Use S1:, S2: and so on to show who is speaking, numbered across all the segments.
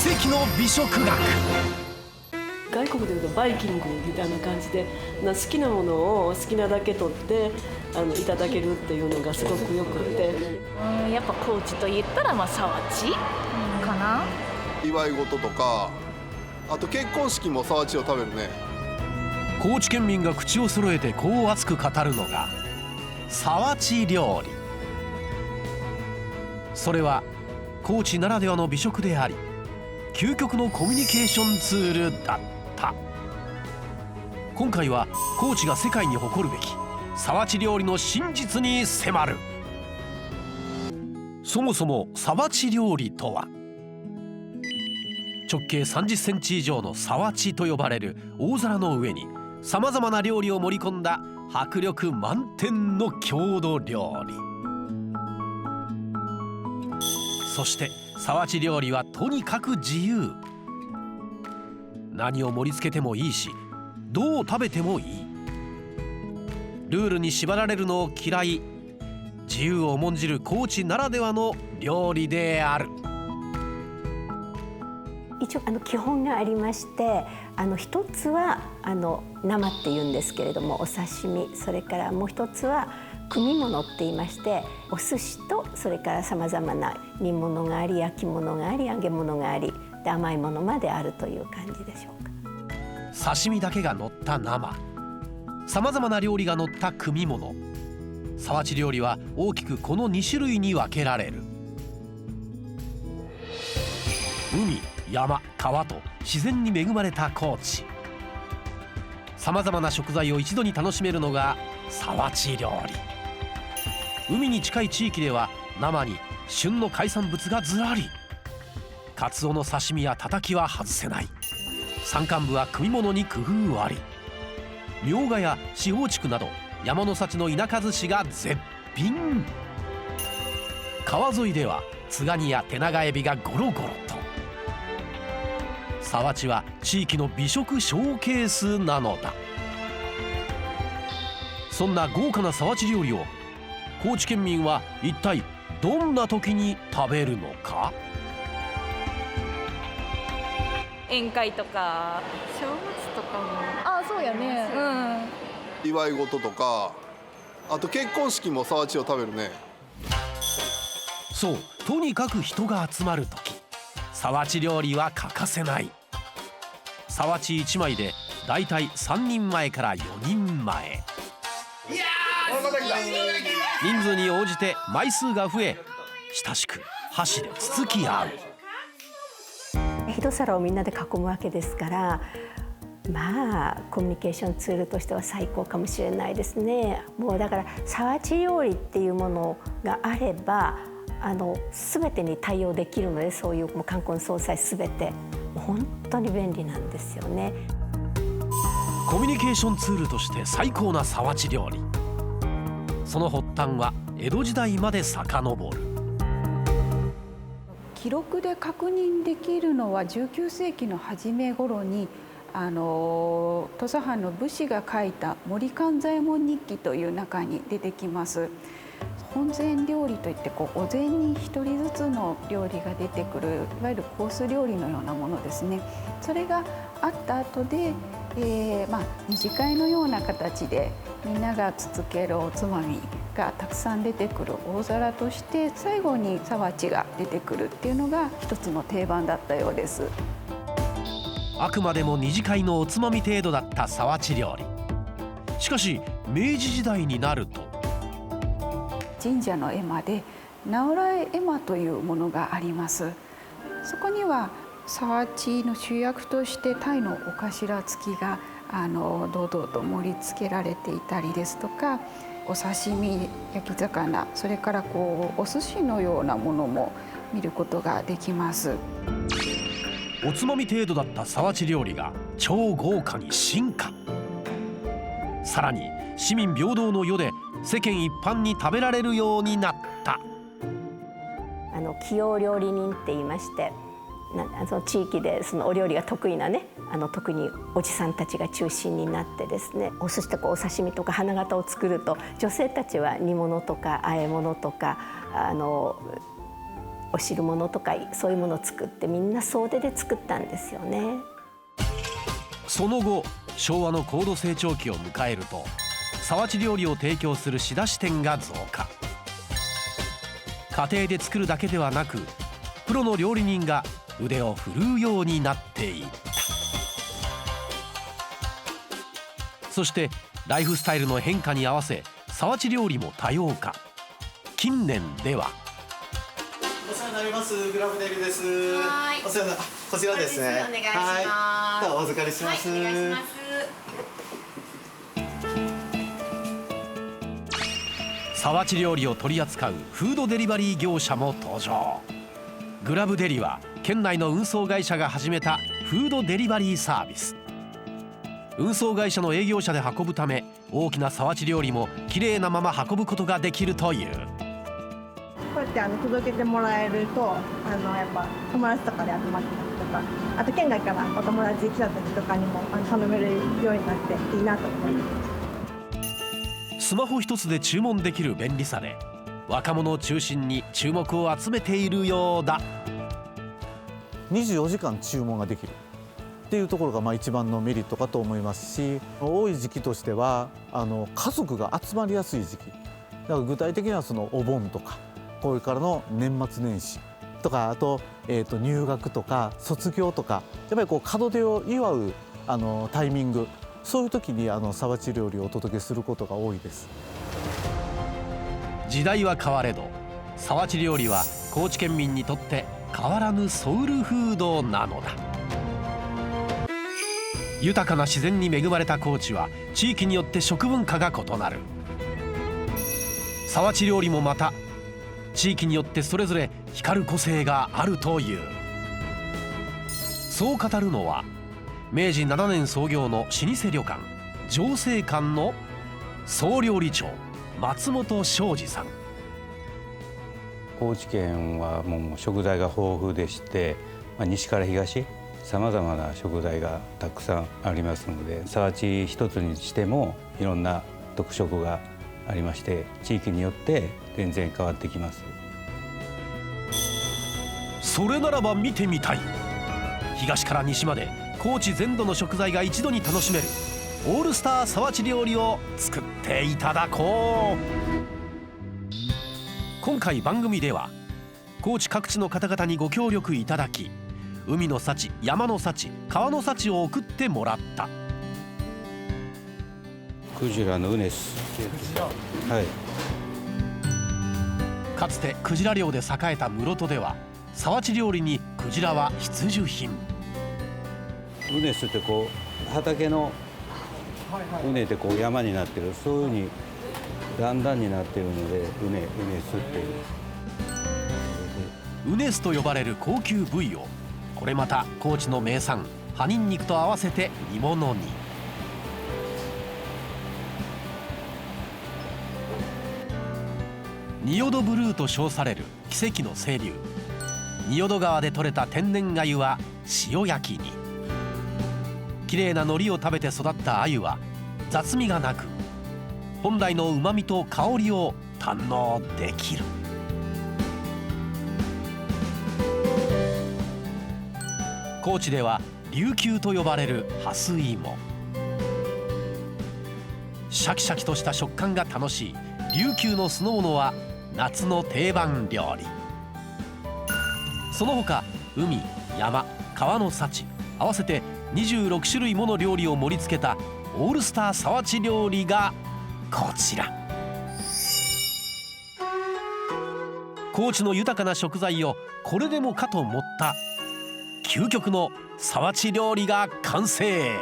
S1: 奇跡の美食学。
S2: 外国でいうとバイキングみたいな感じで好きなものを好きなだけ取っていただけるっていうのがすごくよくて、
S3: やっぱ高知と言ったらさわちかな。
S4: 祝い事とかあと結婚式もさわちを食べるね。
S1: 高知県民が口を揃えてこう熱く語るのがさわち料理。それは高知ならではの美食であり究極のコミュニケーションツールだった。今回は高知が世界に誇るべきさわち料理の真実に迫る。そもそもさわち料理とは、直径30センチ以上のさわちと呼ばれる大皿の上にさまざまな料理を盛り込んだ迫力満点の郷土料理。そしてさわち料理はとにかく自由。何を盛り付けてもいいし、どう食べてもいい。ルールに縛られるのを嫌い、自由を重んじる高知ならではの料理である。
S5: 一応基本がありまして、一つは生っていうんですけれどもお刺身、それからもう一つは組み物って言いまして、お寿司とそれからさまざまな煮物があり焼き物があり揚げ物がありで甘いものまであるという感じでしょうか。
S1: 刺身だけが乗った生、さまざまな料理が乗った組み物。さわち料理は大きくこの2種類に分けられる。海、山、川と自然に恵まれた高知。さまざまな食材を一度に楽しめるのがさわち料理。海に近い地域では生に旬の海産物がずらり。カツオの刺身やたたきは外せない。山間部は組み物に工夫あり。みょうがや四方竹など山の幸の田舎寿司が絶品。川沿いではつがにや手長エビがゴロゴロと。さわちは地域の美食ショーケースなのだ。そんな豪華なさわち料理を高知県民は一体どんな時に食べるのか。
S3: 宴会とか正月とかも。あ、そうやね。
S4: 祝い事とかあと結婚式もさわちを食べるね。
S1: そう、とにかく人が集まる時、さわち料理は欠かせない。さわち1枚でだいたい3人前から4人前。人数に応じて枚数が増え、親しく箸でつつき合う。
S5: 一皿をみんなで囲むわけですから、まあコミュニケーションツールとしては最高かもしれないですね。もうだからさわち料理っていうものがあれば全てに対応できるので、そういうもう冠婚葬祭全て本当に便利なんですよね。
S1: コミュニケーションツールとして最高なさわち料理。その発端は江戸時代まで遡る。
S6: 記録で確認できるのは19世紀の初め頃に土佐藩の武士が書いた森勘左衛門日記という中に出てきます。本膳料理といってお膳に一人ずつの料理が出てくる、いわゆるコース料理のようなものですね。それがあった後で、二次会のような形でみんながつつけるおつまみがたくさん出てくる大皿として最後にさわちが出てくるっていうのが一つの定番だったようです。
S1: あくまでも二次会のおつまみ程度だったさわち料理。しかし明治時代になると
S6: 神社の絵馬で直良絵馬というものがあります。そこにはさわちの主役として鯛のお頭付きが堂々と盛り付けられていたりですとか、お刺身、焼き魚、それからお寿司のようなものも見ることができます。
S1: おつまみ程度だったさわち料理が超豪華に進化。さらに市民平等の世で世間一般に食べられるようになった。
S5: 器用料理人って言いまして、その地域でそのお料理が得意なね、特におじさんたちが中心になってですね、お寿司とかお刺身とか花形を作ると女性たちは煮物とか和え物とかお汁物とかそういうものを作ってみんな総出で作ったんですよね。
S1: その後昭和の高度成長期を迎えると皿鉢料理を提供する仕出し店が増加。家庭で作るだけではなくプロの料理人が腕を振るうようになっていった。そしてライフスタイルの変化に合わせ皿鉢料理も多様化。近年では
S7: お世話になります。グラブデリです。
S3: はい
S7: お世話になこちらですね。
S3: お願いします。
S7: はい。ではお預かりします。
S3: はい、お願いします。
S1: 皿鉢料理を取り扱うフードデリバリー業者も登場。グラブデリは県内の運送会社が始めたフードデリバリーサービス。運送会社の営業車で運ぶため大きな皿鉢料理もきれいなまま運ぶことができるという。
S8: こうやって届けてもらえるとやっぱ友達とかで集まった時とか、あと県外からお友達来た時とかにも頼めるようになっていいなと思います。
S1: スマホ一つで注文できる便利さで若者を中心に注目を集めているようだ。
S9: 24時間注文ができるっていうところが一番のメリットかと思いますし、多い時期としては家族が集まりやすい時期だから具体的にはそのお盆とかこれからの年末年始とか、あと、入学とか卒業とかやっぱり門出を祝うタイミング、そういう時に皿鉢料理をお届けすることが多いです。
S1: 時代は変われど皿鉢料理は高知県民にとって変わらぬソウルフードなのだ。豊かな自然に恵まれた高知は地域によって食文化が異なる。皿鉢料理もまた地域によってそれぞれ光る個性があるという。そう語るのは明治7年創業の老舗旅館上清館の総料理長松本昌司さん。
S10: 高知県はもう食材が豊富でして、西から東さまざまな食材がたくさんありますので、皿鉢一つにしてもいろんな特色がありまして、地域によって全然変わってきます。
S1: それならば見てみたい。東から西まで高知全土の食材が一度に楽しめるオールスター皿鉢料理を作っていただこう。今回番組では高知各地の方々にご協力いただき、海の幸、山の幸、川の幸を送ってもらった。
S10: クジラのウネス。はい。
S1: かつてクジラ漁で栄えた室戸では皿鉢料理にクジラは必需品。
S10: ウネスって畑のウネで山になってる、そういうふうに段々になっているのでウネスっていう。
S1: ウネスと呼ばれる高級部位をこれまた高知の名産葉ニンニクと合わせて煮物に。仁淀ブルーと称される奇跡の清流仁淀川で採れた天然鮎は塩焼きに。きれいな海苔を食べて育った鮎は雑味がなく本来の旨味と香りを堪能できる。高知では琉球と呼ばれるハスイモ、シャキシャキとした食感が楽しい琉球の酢の物は夏の定番料理。その他海、山、川の幸合わせて26種類もの料理を盛り付けたオールスター皿鉢料理がこちら。高知の豊かな食材をこれでもかと盛った究極の皿鉢料理が完成。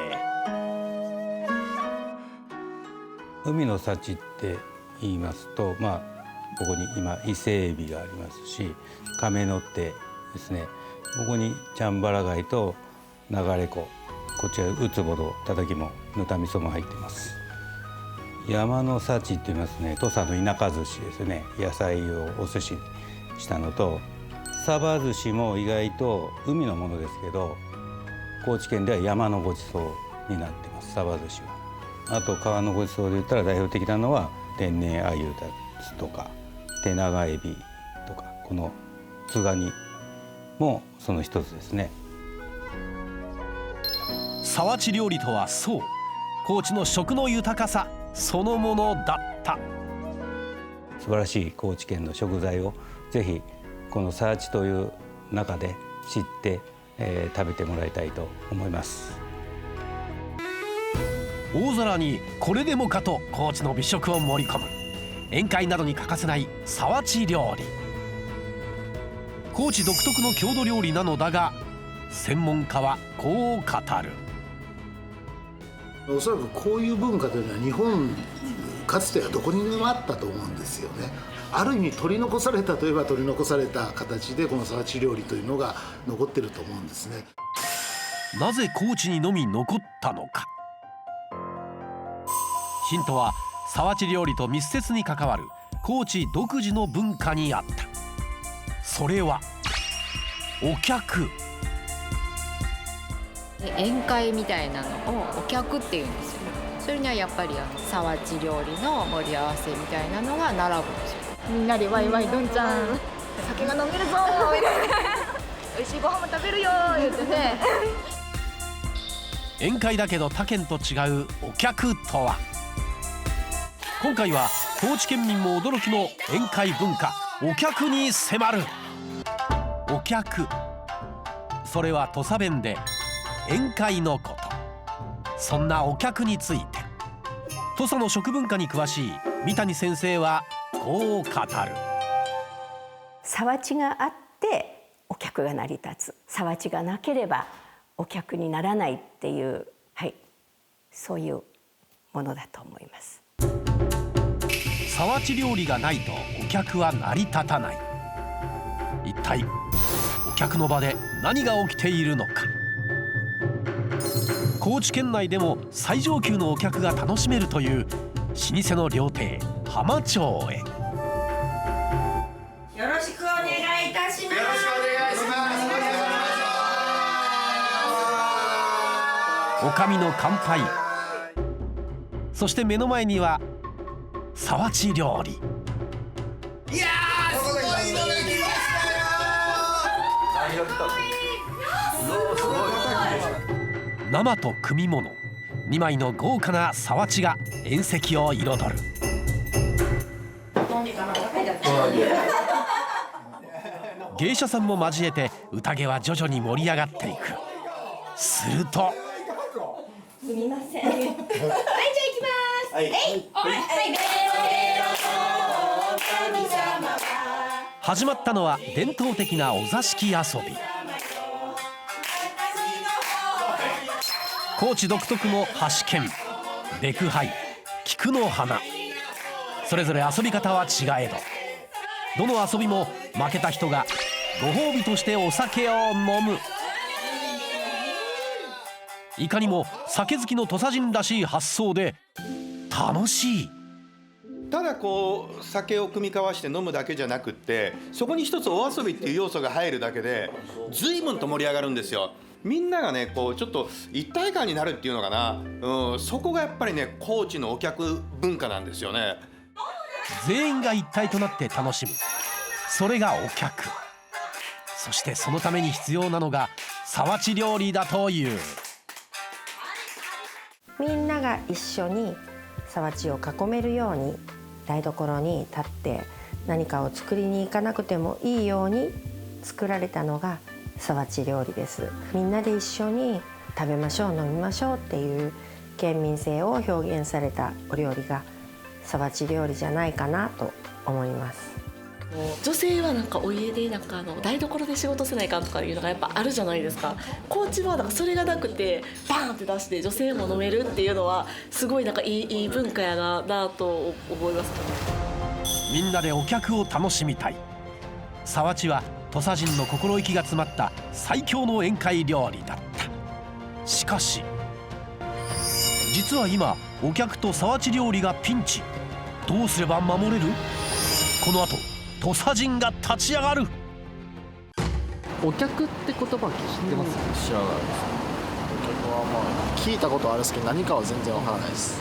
S10: 海の幸って言いますと、ここに今伊勢エビがありますし、亀の手ですね。ここにチャンバラ貝と流れ子、こちらウツボとたたきもぬた味噌も入っています。山の幸って言いますね、土佐の田舎寿司ですね。野菜をお寿司にしたのと、サバ寿司も意外と海のものですけど、高知県では山のごちそうになってます、サバ寿司は。あと川のごちそうで言ったら代表的なのは天然鮎ですとか手長エビとか、このつがにもその一つですね。
S1: 沢地料理とはそう、高知の食の豊かさそのものだった。
S10: 素晴らしい高知県の食材をぜひこの沢地という中で知って、食べてもらいたいと思います。
S1: 大皿にこれでもかと高知の美食を盛り込む宴会などに欠かせない沢地料理。高知独特の郷土料理なのだが、専門家はこう語る。
S11: おそらくこういう文化というのは日本かつてはどこにでもあったと思うんですよね。ある意味取り残されたといえば取り残された形でこの沢地料理というのが残ってると思うんですね。
S1: なぜ高知にのみ残ったのか。ヒントは沢地料理と密接に関わる高知独自の文化にあった。それはお客。
S12: 宴会みたいなのをお客っていうんですよ。それにはやっぱり沢地料理の盛り合わせみたいなのが並ぶんですよ。
S3: みんなでワイワイどんちゃん酒が飲めるぞみたいな美味しいご飯も食べるよ言ってね。
S1: 宴会だけど他県と違うお客とは。今回は高知県民も驚きの宴会文化お客に迫る。お客、それは土佐弁で宴会のこと。そんなお客について土佐の食文化に詳しい三谷先生はこう語る。
S5: 沢地があってお客が成り立つ、沢地がなければお客にならないっていう、はい、そういうものだと思います。
S1: 沢地料理がないとお客は成り立たない。一体お客の場で何が起きているのか。高知県内でも最上級のお客が楽しめるという老舗の料亭浜町へ。
S13: よろしくお願いいたします。よろしくお願いします。
S1: おかみの乾杯。そして目の前には沢地料理。
S13: いやー、すごいのが来ましたよ。何が来たの？すごい。
S1: 生と組物2枚の豪華な沢地が宴席を彩る。芸者さんも交えて宴は徐々に盛り上がっていく。すると
S13: すみません。はい、じゃあ行きます。はい。
S1: 始まったのは伝統的なお座敷遊び。高知独特の箸剣、べく杯、菊の花、それぞれ遊び方は違えど、どの遊びも負けた人がご褒美としてお酒を飲む。いかにも酒好きの土佐人らしい発想で楽しい。
S14: ただこう酒を酌み交わして飲むだけじゃなくって、そこに一つお遊びっていう要素が入るだけで随分と盛り上がるんですよ。みんながねこうちょっと一体感になるっていうのかな、そこがやっぱりね高知のお客文化なんですよね。
S1: 全員が一体となって楽しむ、それがお客。そしてそのために必要なのが沢地料理だという。
S15: みんなが一緒に沢地を囲めるように台所に立って何かを作りに行かなくてもいいように作られたのが沢地料理です。みんなで一緒に食べましょう飲みましょうっていう県民性を表現されたお料理が沢地料理じゃないかなと思います。
S16: 女性はなんかお家でなんか台所で仕事せないかんとかいうのがやっぱあるじゃないですか。高知はなんかそれがなくてバーンって出して女性も飲めるっていうのはすごいなんかいい文化やなと思います。
S1: みんなでお客を楽しみたい。沢地は土佐人の心意気が詰まった最強の宴会料理だった。しかし実は今お客と沢地料理がピンチ。どうすれば守れる？この後土佐人が立ち上がる。
S17: お客って言葉知ってます？
S18: 知らないです。お客はまあ聞いたことあるんですけど何かは全然わからないです。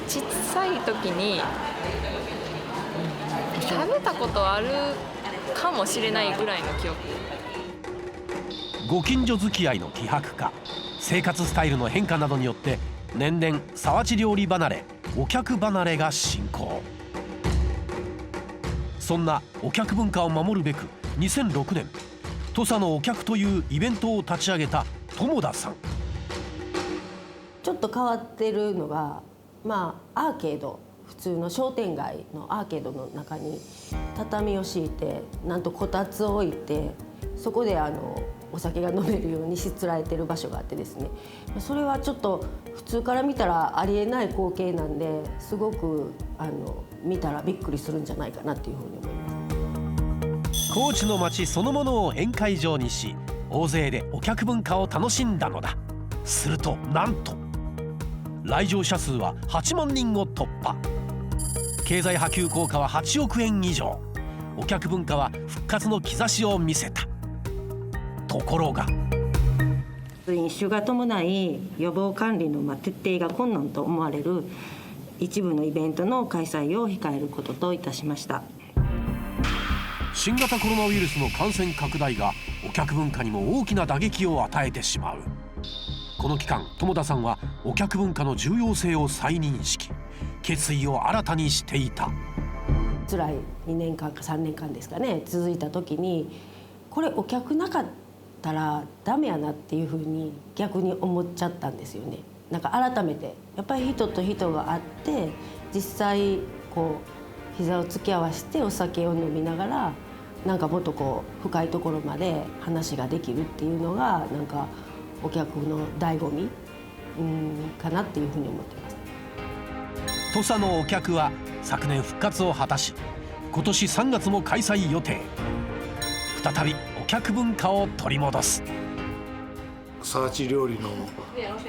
S3: 小さい時に食べたことある
S12: かもしれないぐらいの記憶。
S1: ご近所付き合いの希薄化、生活スタイルの変化などによって年々皿鉢料理離れ、お客離れが進行。そんなお客文化を守るべく2006年土佐のお客というイベントを立ち上げた友田さん。
S15: ちょっと変わってるのが、アーケード、普通の商店街のアーケードの中に畳を敷いて、なんとこたつを置いて、そこでお酒が飲めるようにしつらえてる場所があってですね、それはちょっと普通から見たらありえない光景なんで、すごく見たらびっくりするんじゃないかなっていうふうに思います。
S1: 高知の町そのものを宴会場にし、大勢でお客文化を楽しんだのだ。するとなんと来場者数は8万人を突破。経済波及効果は8億円以上。お客文化は復活の兆しを見せた。ところが
S15: 飲酒が伴い予防管理の徹底が困難と思われる一部のイベントの開催を控えることといたしました。
S1: 新型コロナウイルスの感染拡大がお客文化にも大きな打撃を与えてしまう。この期間、友田さんはお客文化の重要性を再認識、決意を新たにしていた。
S15: 辛い2年間か3年間ですかね、続いた時に、これお客なかったらダメやなっていうふうに逆に思っちゃったんですよね。なんか改めてやっぱり人と人があって、実際膝を突き合わせてお酒を飲みながら、なんかもっと深いところまで話ができるっていうのが、なんかお客の醍醐味かなっていうふうに思っています。
S1: 土佐のお客は昨年復活を果たし、今年3月も開催予定。再びお客文化を取り戻す。
S11: 皿鉢料理の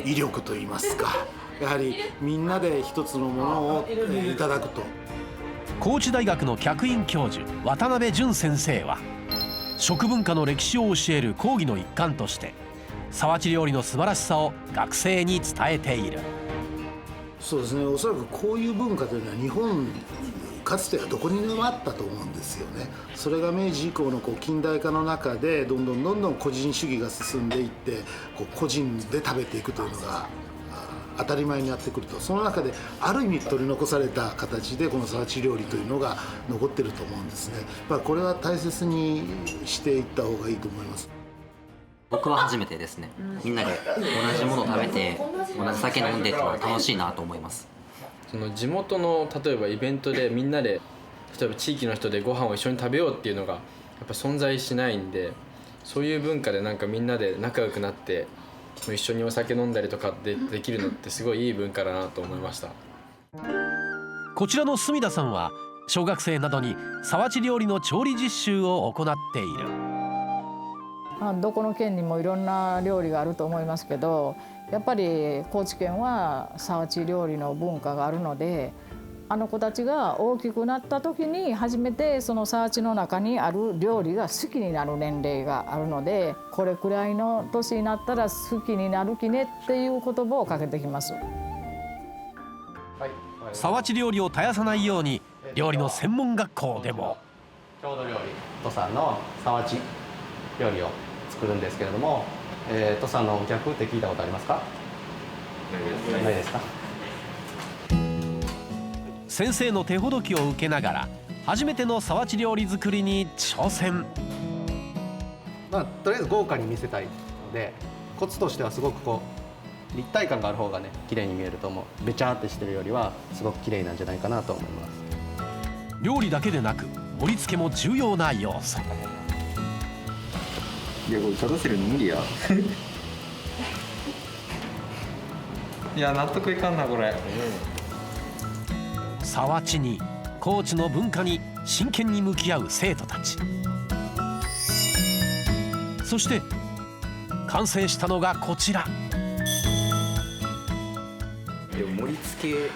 S11: 威力といいますか、やはりみんなで一つのものをいただくと。
S1: 高知大学の客員教授渡辺淳先生は、食文化の歴史を教える講義の一環として皿鉢料理の素晴らしさを学生に伝えている。
S11: そうですね、おそらくこういう文化というのは日本かつてはどこにでもあったと思うんですよね。それが明治以降の近代化の中でどんどん個人主義が進んでいって、個人で食べていくというのが当たり前になってくると、その中である意味取り残された形でこの皿鉢料理というのが残ってると思うんですね。これは大切にしていった方がいいと思います。
S19: 僕は初めてですね。みんなで同じものを食べて同じ酒飲んでっていうのは楽しいなと思います。
S20: その地元の例えばイベントでみんなで、例えば地域の人でご飯を一緒に食べようっていうのがやっぱ存在しないんで、そういう文化でなんかみんなで仲良くなって一緒にお酒飲んだりとかできるのってすごいいい文化だなと思いました。
S1: こちらの住田さんは小学生などに皿鉢料理の調理実習を行っている。
S21: どこの県にもいろんな料理があると思いますけど、やっぱり高知県は皿鉢料理の文化があるので、あの子たちが大きくなった時に初めてその皿鉢の中にある料理が好きになる年齢があるので、これくらいの年になったら好きになるきねっていう言葉をかけてきます。
S1: 皿鉢料理を絶やさないように料理の専門学校でも
S22: 郷土料理土佐の皿鉢料理を作るんですけれども、土佐のお客って聞いたことありますか？ないですか？
S1: 先生の手ほどきを受けながら初めての皿鉢料理作りに挑戦。
S22: とりあえず豪華に見せたいので、コツとしてはすごく立体感がある方がね綺麗に見えると思う。べちゃーってしてるよりはすごく綺麗なんじゃないかなと思います。
S1: 料理だけでなく盛り付けも重要な要素。
S23: いやこれ立たせるの無理やいや納得いかんなこれ。
S1: 皿鉢に高知の文化に真剣に向き合う生徒たち。そして完成したのがこちら。
S23: でも盛り付け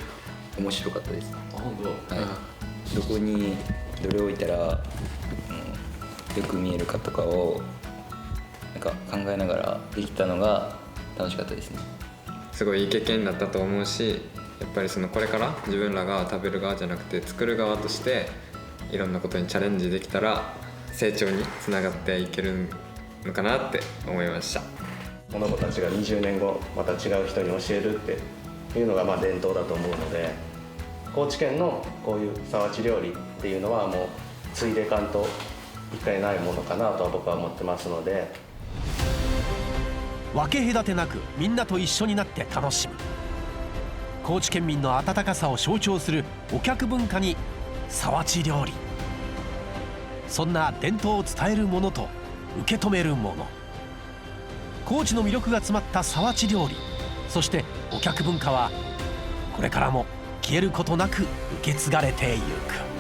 S23: 面白かったです。本当。はい。どこにどれを置いたら、よく見えるかとかをなんか考えながらできたのが楽しかったですね。
S24: すごいいい経験になったと思うし、やっぱりこれから自分らが食べる側じゃなくて作る側としていろんなことにチャレンジできたら成長につながっていけるのかなって思いました。
S22: この子たちが20年後また違う人に教えるっていうのが伝統だと思うので、高知県のこういう皿鉢料理っていうのはもう継いでいかんと一回ないものかなとは僕は思ってますので、
S1: 分け隔てなくみんなと一緒になって楽しむ高知県民の温かさを象徴するお客文化に皿鉢料理、そんな伝統を伝えるものと受け止めるもの、高知の魅力が詰まった皿鉢料理、そしてお客文化はこれからも消えることなく受け継がれていく。